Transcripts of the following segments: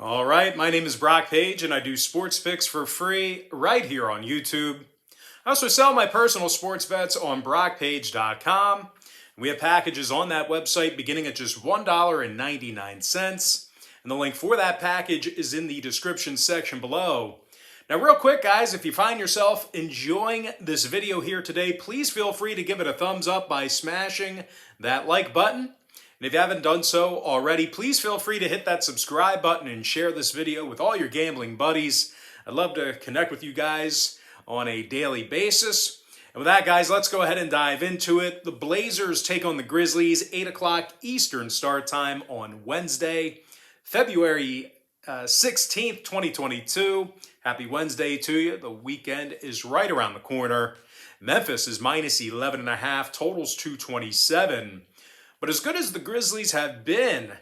All right, my name is Brock Page and I do sports picks for free right here on YouTube. I also sell my personal sports bets on Pt.2. We have packages on that website beginning at just $1.99. And the link for that package is in the description section below. Now, real quick, guys, if you find yourself enjoying this video here today, please feel free to give it a thumbs up by smashing that like button. And if you haven't done so already, please feel free to hit that subscribe button and share this video with all your gambling buddies. I'd love to connect with you guys on a daily basis. And with that, guys, let's go ahead and dive into it. The Blazers take on the Grizzlies, 8 o'clock Eastern start time on Wednesday, February 16th, 2022. Happy Wednesday to you. The weekend is right around the corner. Memphis is minus 11.5, totals 227. But as good as the Grizzlies have been,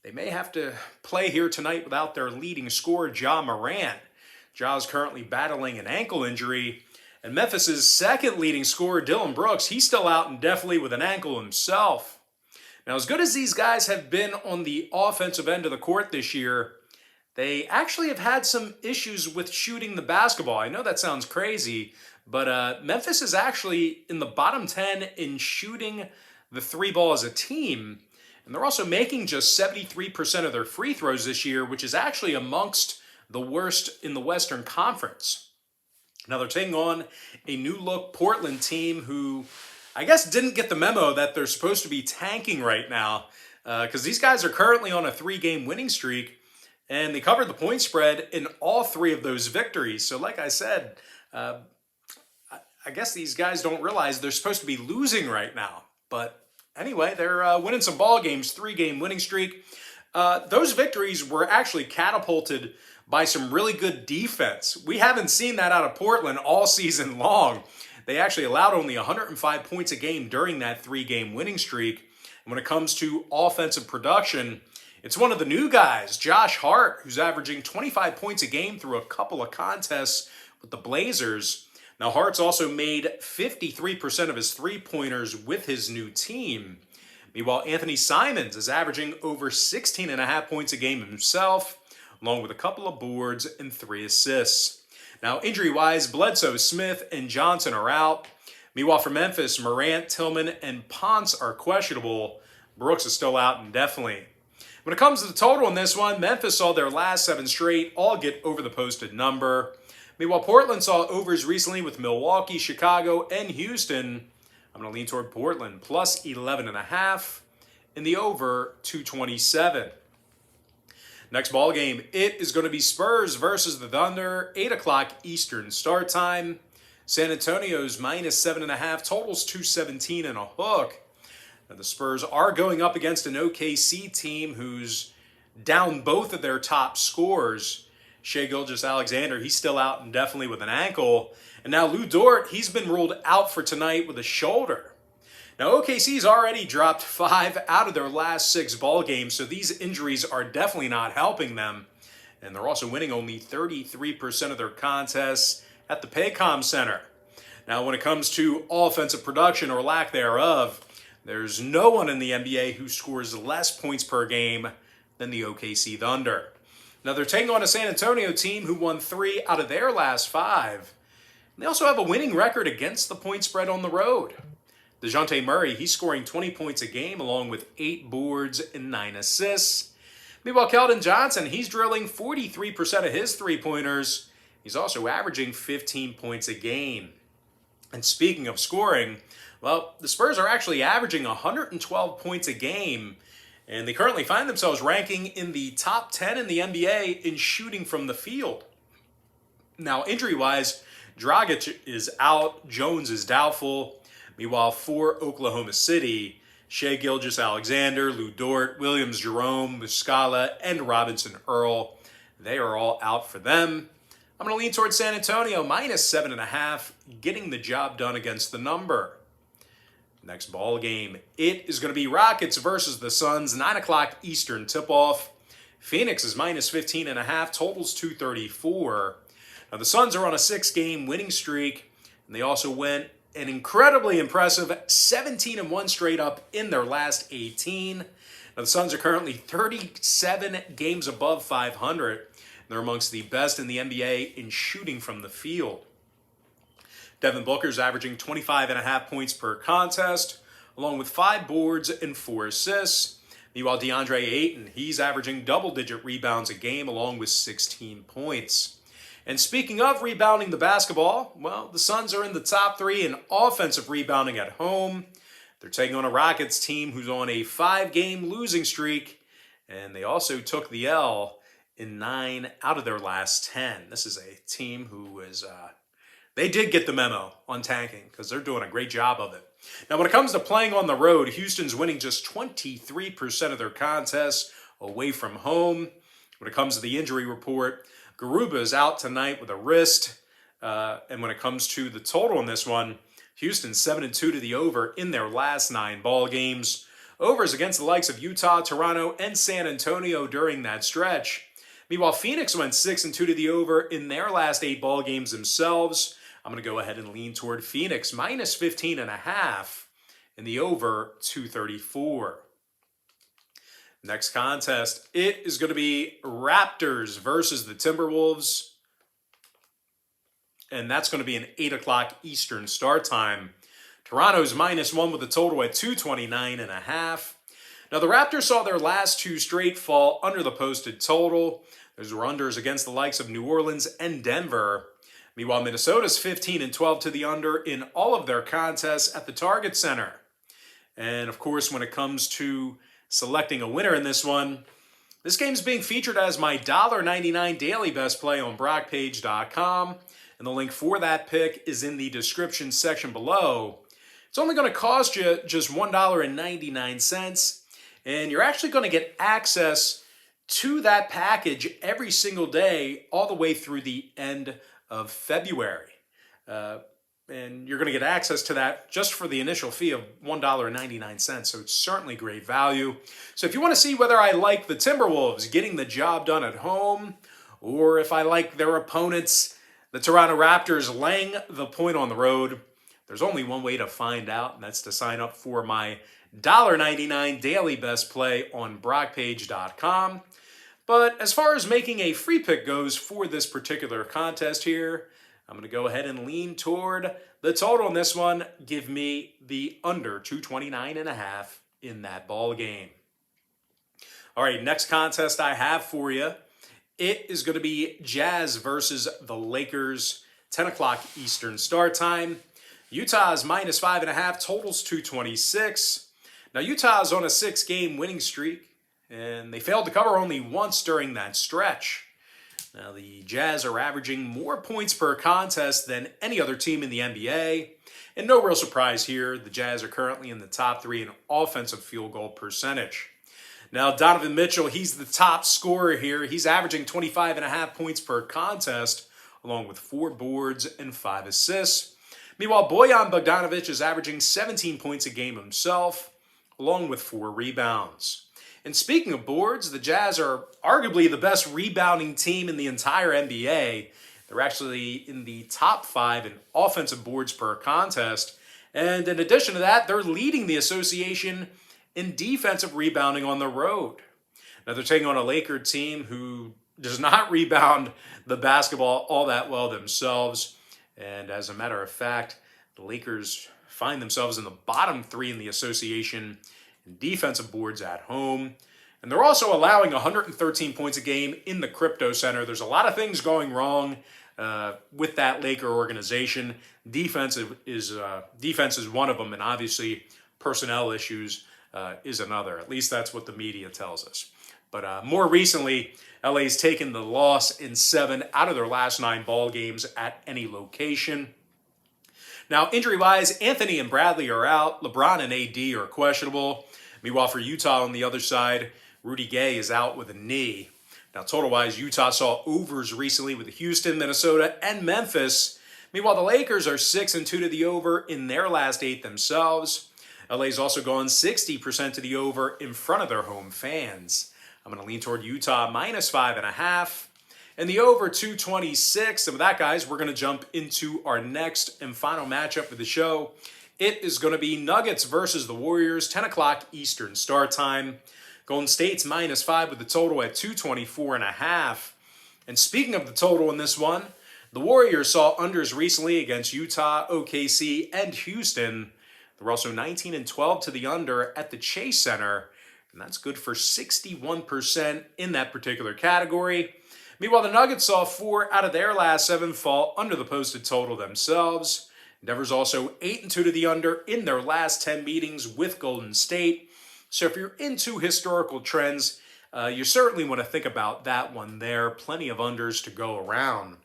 they may have to play here tonight without their leading scorer, Ja Morant. Ja is currently battling an ankle injury. And Memphis' second leading scorer, Dillon Brooks, he's still out indefinitely with an ankle himself. Now, as good as these guys have been on the offensive end of the court this year, they actually have had some issues with shooting the basketball. I know that sounds crazy, but Memphis is actually in the bottom 10 in shooting the three ball as a team. And they're also making just 73% of their free throws this year, which is actually amongst the worst in the Western Conference. Now they're taking on a new look Portland team who I guess didn't get the memo that they're supposed to be tanking right now, because these guys are currently on a 3-game winning streak and they covered the point spread in all 3 of those victories. So like I said, I guess these guys don't realize they're supposed to be losing right now. But anyway, they're winning some ball games, 3-game winning streak. Those victories were actually catapulted by some really good defense. We haven't seen that out of Portland all season long. They actually allowed only 105 points a game during that 3-game winning streak. And when it comes to offensive production, it's one of the new guys, Josh Hart, who's averaging 25 points a game through a couple of contests with the Blazers. Now, Hart's also made 53% of his three-pointers with his new team. Meanwhile, Anthony Simons is averaging over 16.5 points a game himself, along with a couple of boards and 3 assists. Now, injury-wise, Bledsoe, Smith, and Johnson are out. Meanwhile, for Memphis, Morant, Tillman, and Ponce are questionable. Brooks is still out indefinitely. When it comes to the total in this one, Memphis saw their last 7 straight all get over the posted number. Meanwhile, Portland saw overs recently with Milwaukee, Chicago, and Houston. I'm going to lean toward Portland, plus 11.5 in the over 227. Next ball game, it is going to be Spurs versus the Thunder, 8 o'clock Eastern start time. San Antonio's minus 7.5, totals 217 and a hook. Now, the Spurs are going up against an OKC team who's down both of their top scorers. Shai Gilgeous-Alexander, he's still out indefinitely with an ankle. And now Lou Dort, he's been ruled out for tonight with a shoulder. Now, OKC's already dropped 5 out of their last 6 ball games, so these injuries are definitely not helping them. And they're also winning only 33% of their contests at the Paycom Center. Now, when it comes to offensive production or lack thereof, there's no one in the NBA who scores less points per game than the OKC Thunder. Now, they're taking on a San Antonio team who won 3 out of their last 5. They also have a winning record against the point spread on the road. DeJounte Murray, he's scoring 20 points a game along with 8 boards and 9 assists. Meanwhile, Keldon Johnson, he's drilling 43% of his three-pointers. He's also averaging 15 points a game. And speaking of scoring, well, the Spurs are actually averaging 112 points a game, and they currently find themselves ranking in the top 10 in the NBA in shooting from the field. Now, injury-wise, Dragic is out, Jones is doubtful. Meanwhile, for Oklahoma City, Shai Gilgeous-Alexander, Lou Dort, Williams Jerome, Muscala, and Robinson Earl, they are all out for them. I'm going to lean towards San Antonio, minus 7.5, getting the job done against the number. Next ball game, it is going to be Rockets versus the Suns, 9 o'clock Eastern tip-off. Phoenix is minus 15.5, totals 234. Now, the Suns are on a 6-game winning streak, and they also went an incredibly impressive 17-1 straight up in their last 18. Now, the Suns are currently 37 games above 500. They're amongst the best in the NBA in shooting from the field. Devin Booker's averaging 25.5 points per contest, along with 5 boards and 4 assists. Meanwhile, DeAndre Ayton, he's averaging double-digit rebounds a game, along with 16 points. And speaking of rebounding the basketball, well, the Suns are in the top 3 in offensive rebounding at home. They're taking on a Rockets team who's on a 5-game losing streak, and they also took the L in 9 out of their last 10. This is a team who is, they did get the memo on tanking because they're doing a great job of it. Now, when it comes to playing on the road, Houston's winning just 23% of their contests away from home. When it comes to the injury report, Garuba is out tonight with a wrist. And when it comes to the total in this one, Houston's 7-2 to the over in their last 9 ball games. Overs against the likes of Utah, Toronto, and San Antonio during that stretch. Meanwhile, Phoenix went 6-2 to the over in their last 8 ball games themselves. I'm going to go ahead and lean toward Phoenix, minus 15.5 in the over 234. Next contest, it is going to be Raptors versus the Timberwolves. And that's going to be an 8 o'clock Eastern start time. Toronto's -1 with a total at 229.5. Now, the Raptors saw their last 2 straight fall under the posted total. Those were unders against the likes of New Orleans and Denver. Meanwhile, Minnesota's 15-12 to the under in all of their contests at the Target Center. And, of course, when it comes to selecting a winner in this one, this game's being featured as my $1.99 daily best play on Brockpage.com. And the link for that pick is in the description section below. It's only going to cost you just $1.99, and you're actually going to get access to that package every single day all the way through the end of February. And you're going to get access to that just for the initial fee of $1.99, so it's certainly great value. So if you want to see whether I like the Timberwolves getting the job done at home, or if I like their opponents, the Toronto Raptors, laying the point on the road, there's only one way to find out, and that's to sign up for my $1.99 daily best play on Brockpage.com. But as far as making a free pick goes for this particular contest here, I'm going to go ahead and lean toward the total in this one. Give me the under 229.5 in that ball game. All right, next contest I have for you. It is going to be Jazz versus the Lakers, 10 o'clock Eastern start time. Utah's -5.5, totals 226. Now, Utah's on a 6-game winning streak, and they failed to cover only once during that stretch. Now, the Jazz are averaging more points per contest than any other team in the NBA. And no real surprise here, the Jazz are currently in the top 3 in offensive field goal percentage. Now, Donovan Mitchell, he's the top scorer here. He's averaging 25.5 points per contest, along with 4 boards and 5 assists. Meanwhile, Bojan Bogdanovic is averaging 17 points a game himself, along with 4 rebounds. And speaking of boards, the Jazz are arguably the best rebounding team in the entire NBA. They're actually in the top 5 in offensive boards per contest. And in addition to that, they're leading the association in defensive rebounding on the road. Now, they're taking on a Laker team who does not rebound the basketball all that well themselves. And as a matter of fact, the Lakers find themselves in the bottom 3 in the association in defensive boards at home. And they're also allowing 113 points a game in the Crypto Center. There's a lot of things going wrong with that Laker organization. Defense is one of them, and obviously personnel issues is another. At least that's what the media tells us. But more recently, LA's taken the loss in 7 out of their last 9 ball games at any location. Now, injury-wise, Anthony and Bradley are out. LeBron and AD are questionable. Meanwhile, for Utah on the other side, Rudy Gay is out with a knee. Now, total-wise, Utah saw overs recently with Houston, Minnesota, and Memphis. Meanwhile, the Lakers are 6-2 to the over in their last 8 themselves. LA's also gone 60% to the over in front of their home fans. I'm going to lean toward Utah -5.5. And the over 226. And with that, guys, we're going to jump into our next and final matchup of the show. It is going to be Nuggets versus the Warriors, 10 o'clock Eastern start time. Golden State's -5 with the total at 224.5. And speaking of the total in this one, the Warriors saw unders recently against Utah, OKC, and Houston. They're also 19-12 to the under at the Chase Center, and that's good for 61% in that particular category. Meanwhile, the Nuggets saw 4 out of their last 7 fall under the posted total themselves. Denver's also 8-2 to the under in their last 10 meetings with Golden State. So if you're into historical trends, you certainly want to think about that one there. Plenty of unders to go around.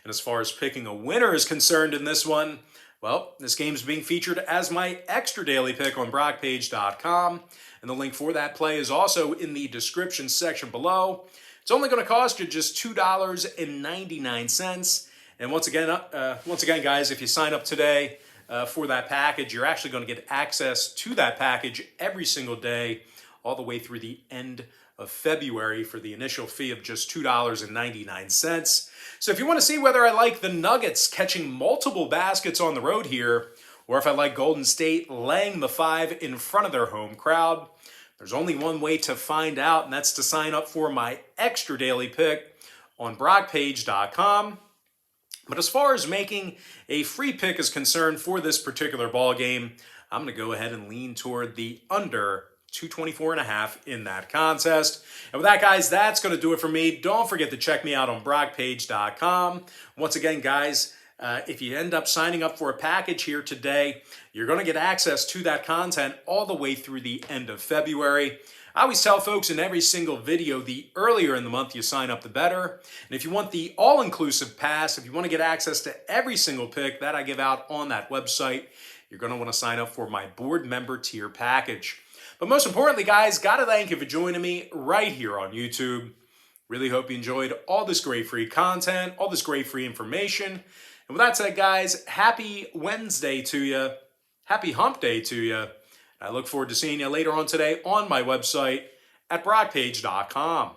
And as far as picking a winner is concerned in this one, well, this game's being featured as my extra daily pick on Pt.2, and the link for that play is also in the description section below. It's only going to cost you just $2.99. And once again, guys, if you sign up today for that package, you're actually going to get access to that package every single day, all the way through the end of February for the initial fee of just $2.99. So if you want to see whether I like the Nuggets catching multiple baskets on the road here, or if I like Golden State laying the 5 in front of their home crowd, there's only one way to find out, and that's to sign up for my extra daily pick on Brockpage.com. But as far as making a free pick is concerned for this particular ball game, I'm going to go ahead and lean toward the under 224.5 in that contest. And with that, guys, that's going to do it for me. Don't forget to check me out on Brockpage.com. Once again, guys, if you end up signing up for a package here today, you're going to get access to that content all the way through the end of February. I always tell folks in every single video, the earlier in the month you sign up, the better. And if you want the all-inclusive pass, if you want to get access to every single pick that I give out on that website, you're going to want to sign up for my board member tier package. But most importantly, guys, got to thank you for joining me right here on YouTube. Really hope you enjoyed all this great free content, all this great free information. And with that said, guys, happy Wednesday to you. Happy hump day to you. I look forward to seeing you later on today on my website at Brockpage.com.